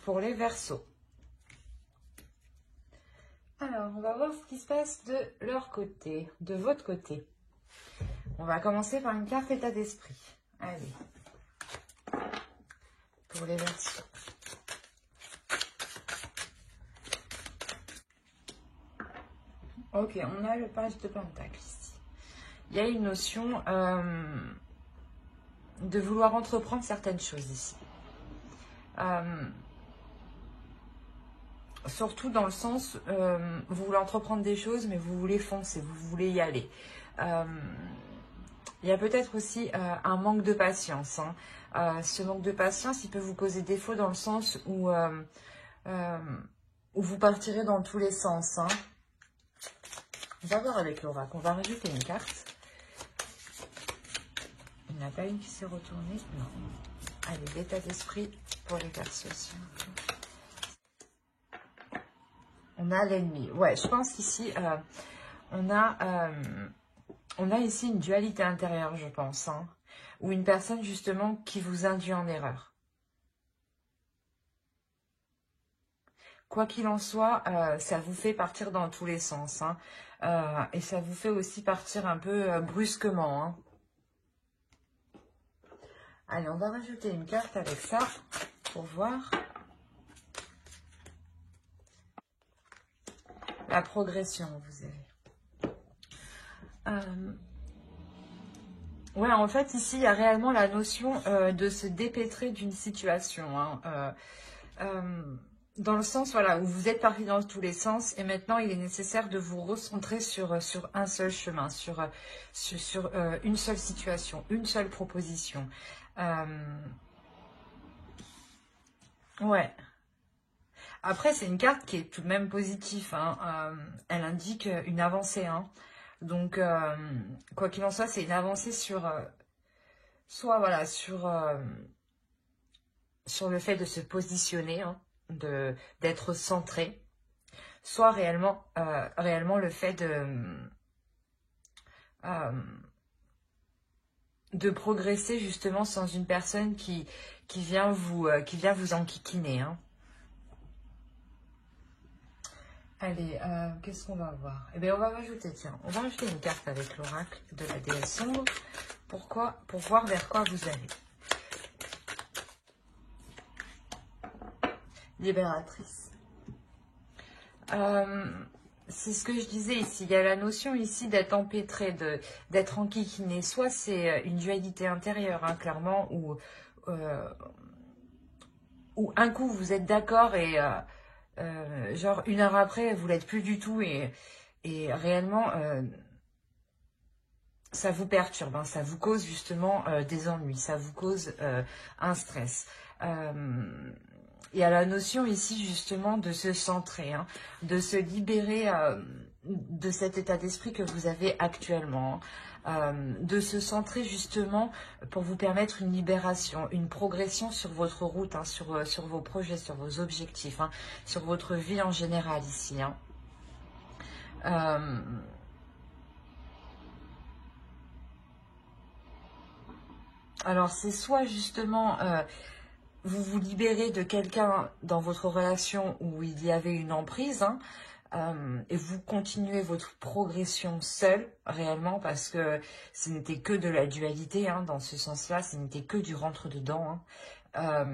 pour les Verseaux. Alors, on va voir ce qui se passe de leur côté, de votre côté. On va commencer par une carte état d'esprit. Allez. Pour les Verseaux. Ok, on a le page de Pentacle ici. Il y a une notion de vouloir entreprendre certaines choses ici. Surtout dans le sens, vous voulez entreprendre des choses, mais vous voulez foncer, vous voulez y aller. Il y a peut-être aussi un manque de patience. Hein. Ce manque de patience, il peut vous causer défaut dans le sens où vous partirez dans tous les sens. Hein. On va voir avec l'oracle. On va rajouter une carte. Il n'y en a pas une qui s'est retournée. Non. Allez, l'état d'esprit pour les Verseaux. On a l'ennemi. Ouais, je pense qu'ici, on a ici une dualité intérieure, je pense. Hein, ou une personne, justement, qui vous induit en erreur. Quoi qu'il en soit, ça vous fait partir dans tous les sens. Hein, et ça vous fait aussi partir un peu brusquement. Hein. Allez, on va rajouter une carte avec ça pour voir. La progression, vous avez. Ouais, en fait, ici, il y a réellement la notion de se dépêtrer d'une situation. Hein, dans le sens, voilà, où vous êtes parti dans tous les sens et maintenant, il est nécessaire de vous recentrer sur un seul chemin, sur une seule situation, une seule proposition. Ouais. Après, c'est une carte qui est tout de même positive. Hein. Elle indique une avancée. Hein. Donc, quoi qu'il en soit, c'est une avancée sur... soit, voilà, sur le fait de se positionner, hein, d'être centré. Soit réellement le fait de progresser, justement, sans une personne qui vient vous enquiquiner, hein. Allez, qu'est-ce qu'on va voir? Eh bien, on va rajouter, tiens, on va rajouter une carte avec l'oracle de la déesse sombre. Pourquoi? Pour voir vers quoi vous allez. Libératrice. C'est ce que je disais ici. Il y a la notion ici d'être empêtré, d'être enquiquiné. Soit c'est une dualité intérieure, hein, clairement, où un coup vous êtes d'accord et... genre 1 heure après, vous l'êtes plus du tout et réellement, ça vous perturbe, hein, ça vous cause justement des ennuis, ça vous cause un stress. Il y a la notion ici justement de se centrer, hein, de se libérer de cet état d'esprit que vous avez actuellement. De se centrer justement pour vous permettre une libération, une progression sur votre route, hein, sur vos projets, sur vos objectifs, hein, sur votre vie en général ici. Hein. Alors c'est soit justement vous vous libérez de quelqu'un dans votre relation où il y avait une emprise, hein, et vous continuez votre progression seul, réellement, parce que ce n'était que de la dualité, hein, dans ce sens-là, ce n'était que du rentre-dedans. Hein.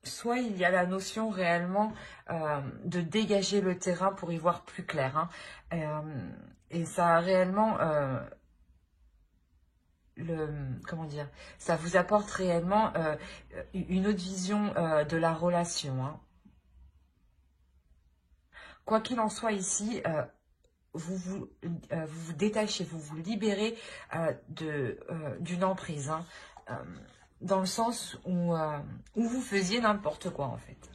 Soit il y a la notion réellement de dégager le terrain pour y voir plus clair. Hein. Et ça a réellement... comment dire, ça vous apporte réellement une autre vision de la relation. Hein. Quoi qu'il en soit ici, vous vous détachez, vous vous libérez d'une emprise, hein, dans le sens où vous faisiez n'importe quoi en fait.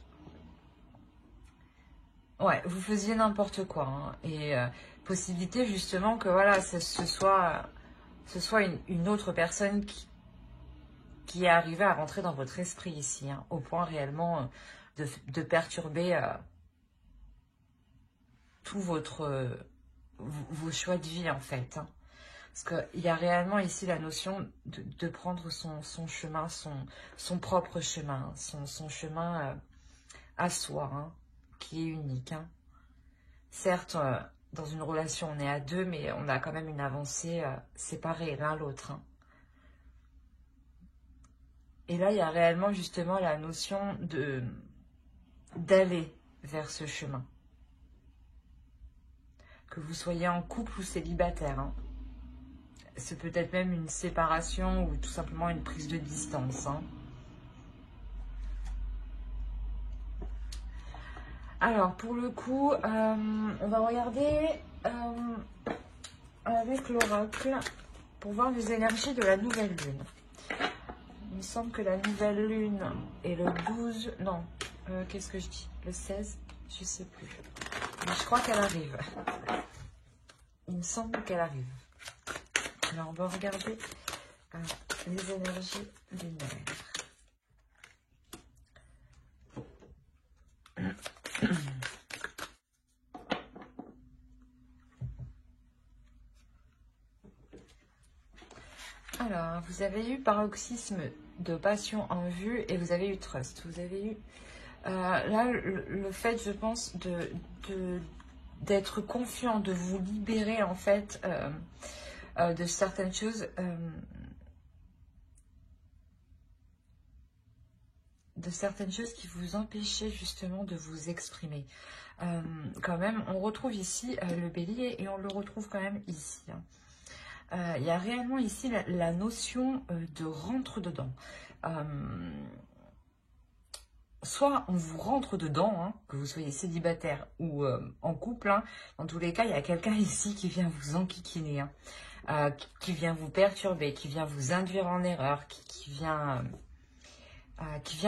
Ouais, vous faisiez n'importe quoi. Hein, et possibilité justement que voilà, ce soit une autre personne qui est arrivée à rentrer dans votre esprit ici, hein, au point réellement de perturber tout vos choix de vie en fait. Hein. Parce qu'il y a réellement ici la notion de prendre son chemin, son propre chemin, son chemin à soi, hein, qui est unique. Hein. Certes, dans une relation, on est à deux, mais on a quand même une avancée séparée l'un l'autre. Hein. Et là, il y a réellement justement la notion d'aller vers ce chemin. Que vous soyez en couple ou célibataire. Hein. C'est peut-être même une séparation ou tout simplement une prise de distance. Hein. Alors, pour le coup, on va regarder avec l'oracle pour voir les énergies de la nouvelle lune. Il me semble que la nouvelle lune est le 12... Non, qu'est-ce que je dis? Le 16? Je sais plus. Mais je crois qu'elle arrive. Il me semble qu'elle arrive. Alors, on va regarder les énergies lunaires. Alors, vous avez eu paroxysme de passion en vue et vous avez eu trust. Vous avez eu, là, le fait, je pense, d'être confiant, de vous libérer, en fait, de certaines choses, qui vous empêchaient, justement, de vous exprimer. Quand même, on retrouve ici le bélier et on le retrouve quand même ici, hein. Il y a réellement ici la notion de rentre dedans. Soit on vous rentre dedans, hein, que vous soyez célibataire ou en couple. Hein, dans tous les cas, il y a quelqu'un ici qui vient vous enquiquiner, hein, qui vient vous perturber, qui vient vous induire en erreur, qui vient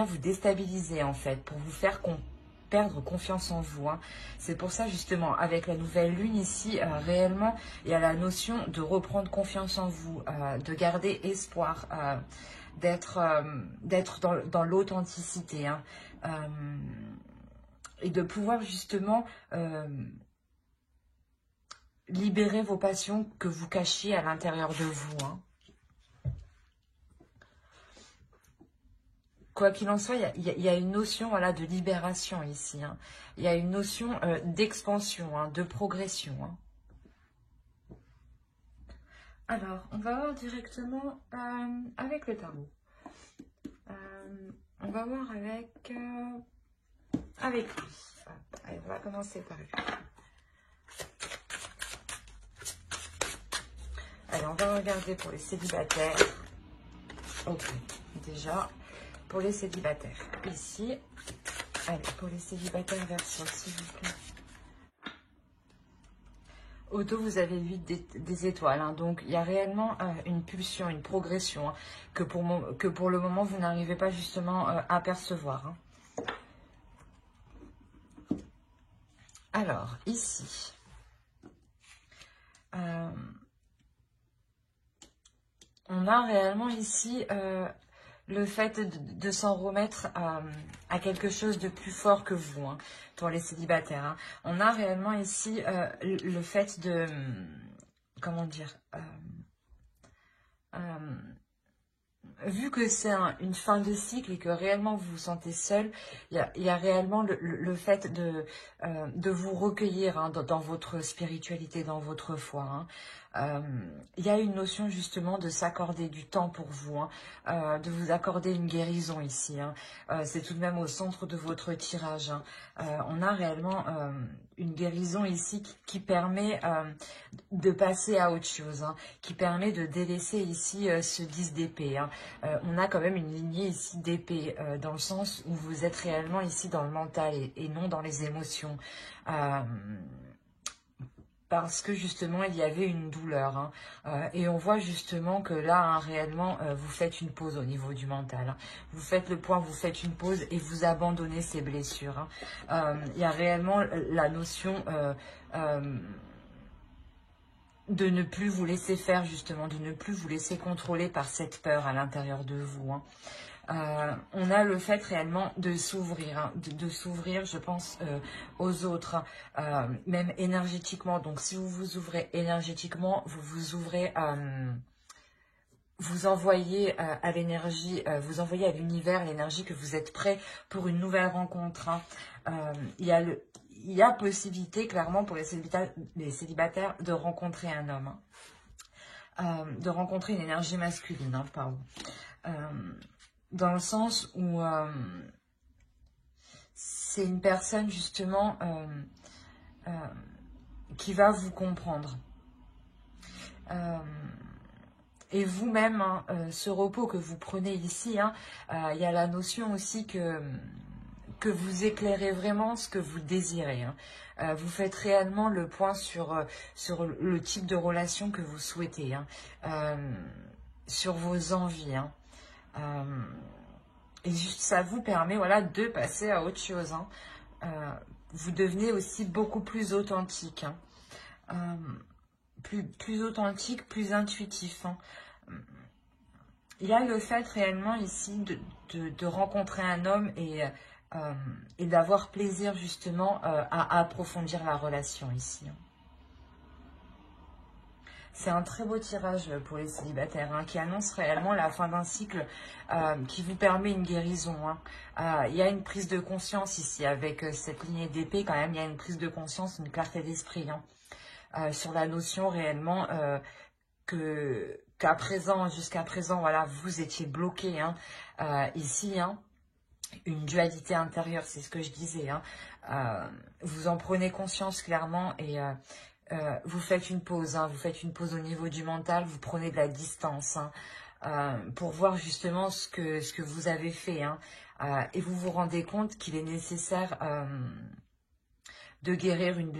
vous déstabiliser en fait, pour vous faire perdre confiance en vous. Hein. C'est pour ça justement, avec la nouvelle lune ici, réellement, il y a la notion de reprendre confiance en vous, de garder espoir, d'être dans l'authenticité, hein, et de pouvoir justement libérer vos passions que vous cachiez à l'intérieur de vous. Hein. Quoi qu'il en soit, il y a une notion, voilà, de libération ici. Hein. Il y a une notion d'expansion, hein, de progression. Hein. Alors, on va voir directement avec le tarot. On va voir avec lui. Allez, on va commencer par lui. Allez, on va regarder pour les célibataires. Ok, déjà... Pour les célibataires, ici, allez, pour les célibataires version, s'il vous plaît. Au dos, vous avez 8 des étoiles, hein, donc il y a réellement une pulsion, une progression, hein, que pour le moment, vous n'arrivez pas justement à percevoir. Hein. Alors, ici, on a réellement ici... le fait de s'en remettre à quelque chose de plus fort que vous, hein, pour les célibataires. Hein. On a réellement ici le fait de... Comment dire vu que c'est une fin de cycle et que réellement vous vous sentez seul, il y a réellement le fait de vous recueillir, hein, dans votre spiritualité, dans votre foi. Hein. Il y a une notion justement de s'accorder du temps pour vous, hein, de vous accorder une guérison ici. Hein. C'est tout de même au centre de votre tirage. Hein. On a réellement une guérison ici qui permet de passer à autre chose, hein, qui permet de délaisser ici ce 10 d'épée. Hein. On a quand même une lignée ici d'épée, dans le sens où vous êtes réellement ici dans le mental et non dans les émotions. Parce que justement il y avait une douleur, hein, et on voit justement que là, hein, réellement vous faites une pause au niveau du mental, hein. Vous faites le point, vous faites une pause et vous abandonnez ces blessures, hein. Il y a réellement la notion de ne plus vous laisser faire, justement, de ne plus vous laisser contrôler par cette peur à l'intérieur de vous, hein. On a le fait réellement de s'ouvrir, hein, de s'ouvrir, je pense, aux autres, même énergétiquement. Donc, si vous vous ouvrez énergétiquement, vous vous ouvrez vous envoyez à l'énergie, vous envoyez à l'univers l'énergie que vous êtes prêt pour une nouvelle rencontre. Hein. Il y a possibilité, clairement, pour les célibataires de rencontrer un homme. Hein. De rencontrer une énergie masculine, hein, pardon. Dans le sens où c'est une personne, justement, qui va vous comprendre. Et vous-même, hein, ce repos que vous prenez ici, hein, il y a la notion aussi que vous éclairez vraiment ce que vous désirez. Hein. Vous faites réellement le point sur le type de relation que vous souhaitez, hein, sur vos envies. Hein. Et juste ça vous permet, voilà, de passer à autre chose. Hein. Vous devenez aussi beaucoup plus authentique. Hein. Plus authentique, plus intuitif. Hein. Il y a le fait réellement ici de rencontrer un homme et d'avoir plaisir justement à approfondir la relation ici. Hein. C'est un très beau tirage pour les célibataires, hein, qui annonce réellement la fin d'un cycle, qui vous permet une guérison. Hein. Il y a une prise de conscience ici, avec cette lignée d'épée quand même, il y a une prise de conscience, une clarté d'esprit. Hein. Sur la notion réellement jusqu'à présent, voilà, vous étiez bloqué, hein, ici, hein, une dualité intérieure, c'est ce que je disais, hein, vous en prenez conscience clairement et vous faites une pause, hein, vous faites une pause au niveau du mental, vous prenez de la distance, hein, pour voir justement ce que vous avez fait, hein, et vous vous rendez compte qu'il est nécessaire de guérir une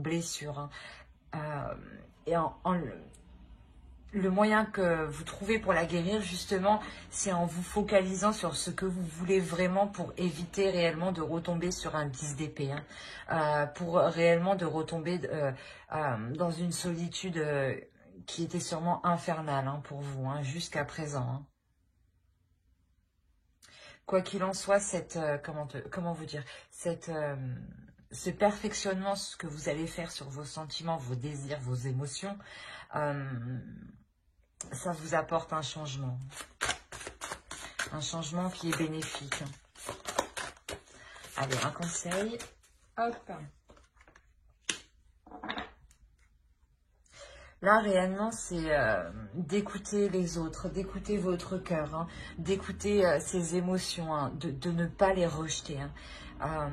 blessure, hein. Et le moyen que vous trouvez pour la guérir, justement, c'est en vous focalisant sur ce que vous voulez vraiment pour éviter réellement de retomber sur un 10 d'épée. Hein. Pour réellement de retomber dans une solitude qui était sûrement infernale, hein, pour vous, hein, jusqu'à présent. Hein. Quoi qu'il en soit, comment vous dire, ce perfectionnement, ce que vous allez faire sur vos sentiments, vos désirs, vos émotions, ça vous apporte un changement qui est bénéfique. Allez, un conseil. Hop. Là, réellement, c'est d'écouter les autres, d'écouter votre cœur, hein, d'écouter ses émotions, hein, de ne pas les rejeter. Hein.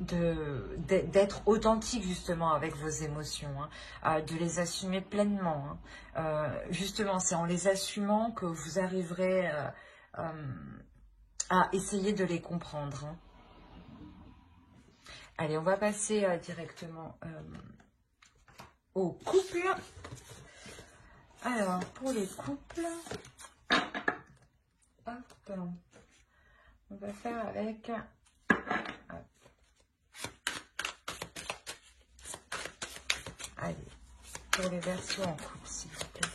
D'être authentique justement avec vos émotions, hein, de les assumer pleinement. Hein. Justement, c'est en les assumant que vous arriverez à essayer de les comprendre. Hein. Allez, on va passer directement au couple. Alors, pour les couples, hop, on va faire avec... Allez, pour les versos en couple, s'il vous plaît.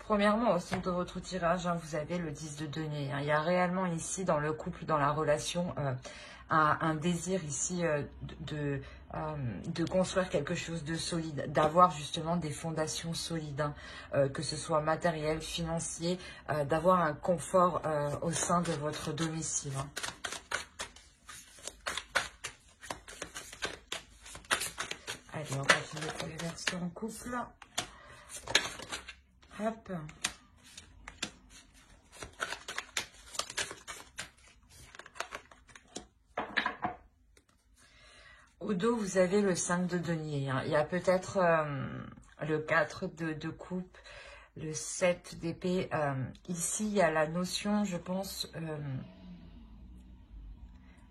Premièrement, au centre de votre tirage, hein, vous avez le 10 de denier. Hein. Il y a réellement ici, dans le couple, dans la relation, un désir ici de construire quelque chose de solide, d'avoir justement des fondations solides, hein, que ce soit matériel, financier, d'avoir un confort au sein de votre domicile. Hein. Allez, on continue pour les versions en couple. Hop. Au dos, vous avez le 5 de denier. Hein. Il y a peut-être le 4 de coupe, le 7 d'épée. Ici, il y a la notion, je pense,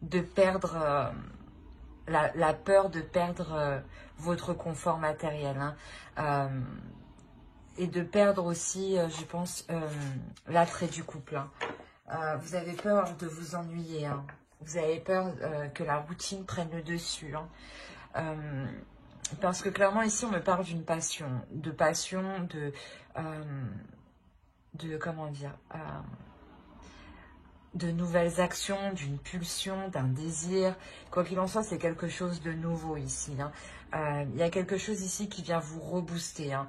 de perdre la peur de perdre votre confort matériel, hein. Et de perdre aussi, je pense, l'attrait du couple, hein. Vous avez peur de vous ennuyer, hein. Vous avez peur que la routine prenne le dessus, hein. Parce que clairement ici on me parle d'une passion, comment dire, de nouvelles actions, d'une pulsion, d'un désir. Quoi qu'il en soit, c'est quelque chose de nouveau ici, hein. Il y a quelque chose ici qui vient vous rebooster, hein.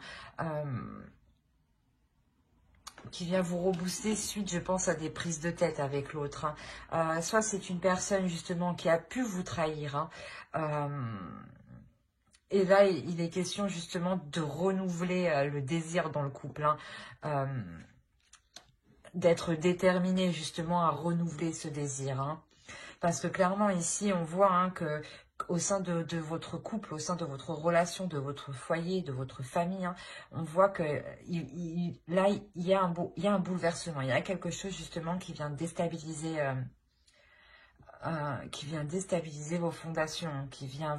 Qui vient vous rebooster suite, je pense, à des prises de tête avec l'autre, hein. Soit c'est une personne justement qui a pu vous trahir, hein. Et là, il est question justement de renouveler le désir dans le couple, hein. D'être déterminé justement à renouveler ce désir, hein. Parce que clairement ici, on voit, hein, que au sein de votre couple, au sein de votre relation, de votre foyer, de votre famille, hein, on voit que là, il y a un bouleversement, il y a quelque chose justement qui vient déstabiliser, vos fondations, qui vient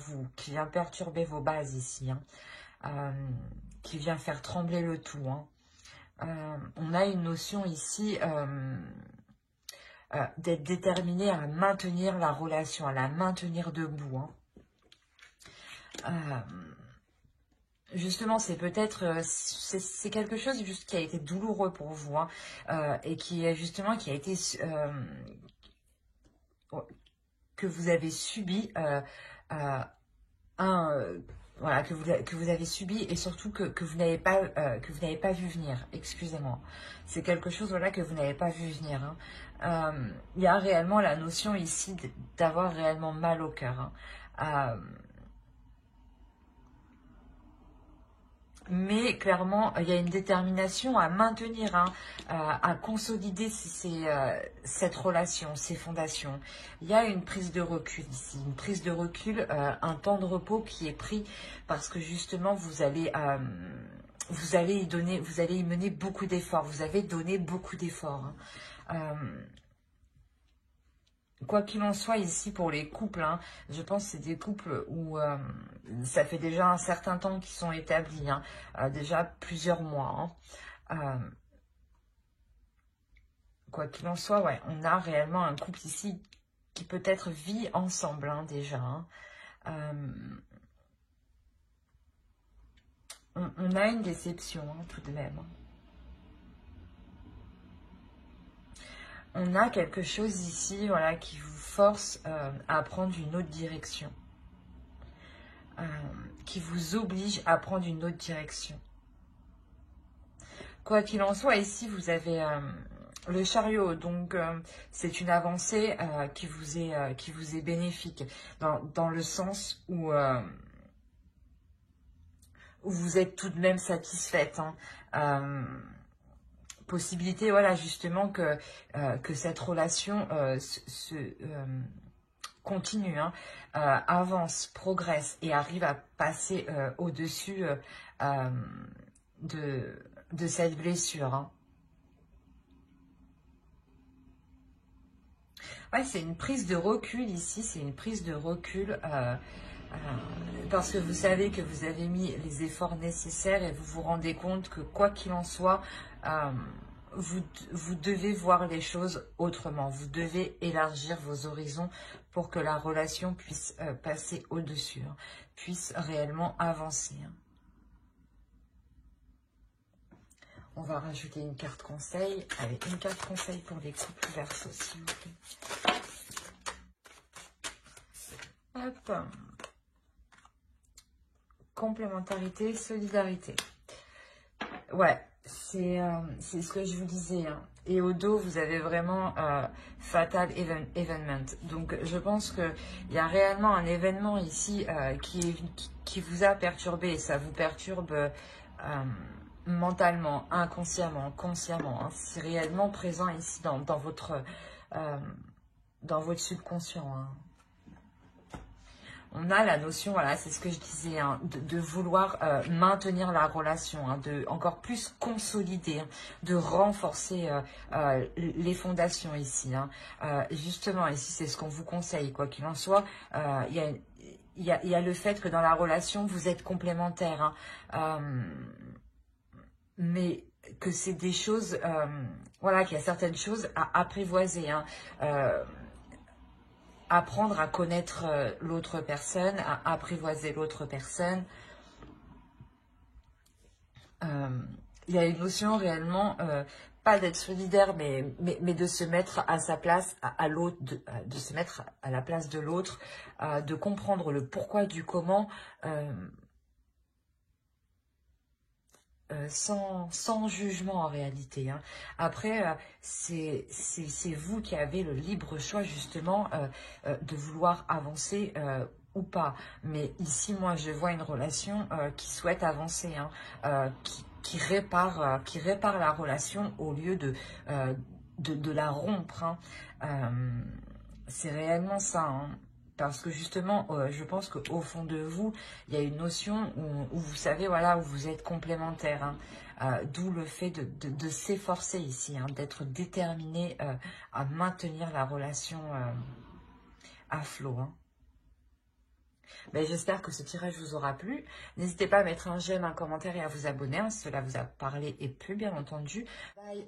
perturber vos bases ici, hein, qui vient faire trembler le tout, hein. On a une notion ici d'être déterminé à maintenir la relation, à la maintenir debout, hein. Justement, c'est peut-être, c'est quelque chose juste qui a été douloureux pour vous, hein, et qui a été, que vous avez subi, voilà, que vous avez subi, et surtout que vous n'avez pas vu venir. Excusez-moi, c'est quelque chose, voilà, que vous n'avez pas vu venir, hein. Il y a réellement la notion ici d'avoir réellement mal au cœur, hein. Mais clairement, il y a une détermination à maintenir, hein, à consolider cette relation, ces fondations. Il y a une prise de recul ici, une prise de recul, un temps de repos qui est pris parce que justement, vous allez y mener beaucoup d'efforts. Vous avez donné beaucoup d'efforts, hein. Quoi qu'il en soit ici pour les couples, hein, je pense que c'est des couples où ça fait déjà un certain temps qu'ils sont établis, hein, déjà plusieurs mois, hein. Quoi qu'il en soit, ouais, on a réellement un couple ici qui peut-être vit ensemble, hein, déjà, hein. On a une déception, hein, tout de même, hein. On a quelque chose ici, voilà, qui vous force à prendre une autre direction. Qui vous oblige à prendre une autre direction. Quoi qu'il en soit, ici, vous avez le chariot. Donc, c'est une avancée qui vous est bénéfique. Dans le sens où vous êtes tout de même satisfaite, hein. Possibilité, voilà, justement, que cette relation continue, hein, avance, progresse et arrive à passer au-dessus de cette blessure, hein. Ouais, c'est une prise de recul ici, c'est une prise de recul parce que vous savez que vous avez mis les efforts nécessaires et vous vous rendez compte que quoi qu'il en soit, vous devez voir les choses autrement. Vous devez élargir vos horizons pour que la relation puisse passer au-dessus, hein, puisse réellement avancer, hein. On va rajouter une carte conseil. Allez, une carte conseil pour les couples Verseau, s'il vous plaît. Hop. Complémentarité, solidarité. Ouais, c'est ce que je vous disais, hein. Et au dos, vous avez vraiment Fatal Evenement. Donc, je pense qu'il y a réellement un événement ici qui vous a perturbé. Et ça vous perturbe mentalement, inconsciemment, consciemment, hein. C'est réellement présent ici dans votre subconscient, hein. On a la notion, voilà, c'est ce que je disais, hein, de vouloir maintenir la relation, hein, de encore plus consolider, hein, de renforcer les fondations ici, hein. Justement, ici, c'est ce qu'on vous conseille, quoi qu'il en soit. Il il y a le fait que dans la relation, vous êtes complémentaires, hein, mais que c'est des choses, voilà, qu'il y a certaines choses à apprivoiser, hein, apprendre à connaître l'autre personne, à apprivoiser l'autre personne. Il y a une notion réellement, pas d'être solidaire, mais de se mettre à sa place, à l'autre, de se mettre à la place de l'autre, de comprendre le pourquoi du comment, sans jugement en réalité, hein. Après, c'est vous qui avez le libre choix justement de vouloir avancer ou pas. Mais ici, moi, je vois une relation qui souhaite avancer, hein, qui répare la relation au lieu de la rompre, hein. C'est réellement ça, hein. Parce que justement, je pense qu'au fond de vous, il y a une notion où vous savez, voilà, où vous êtes complémentaires, hein. D'où le fait de s'efforcer ici, hein, d'être déterminé à maintenir la relation à flot, hein. Ben, j'espère que ce tirage vous aura plu. N'hésitez pas à mettre un j'aime, un commentaire et à vous abonner, hein, si cela vous a parlé et plu, bien entendu. Bye.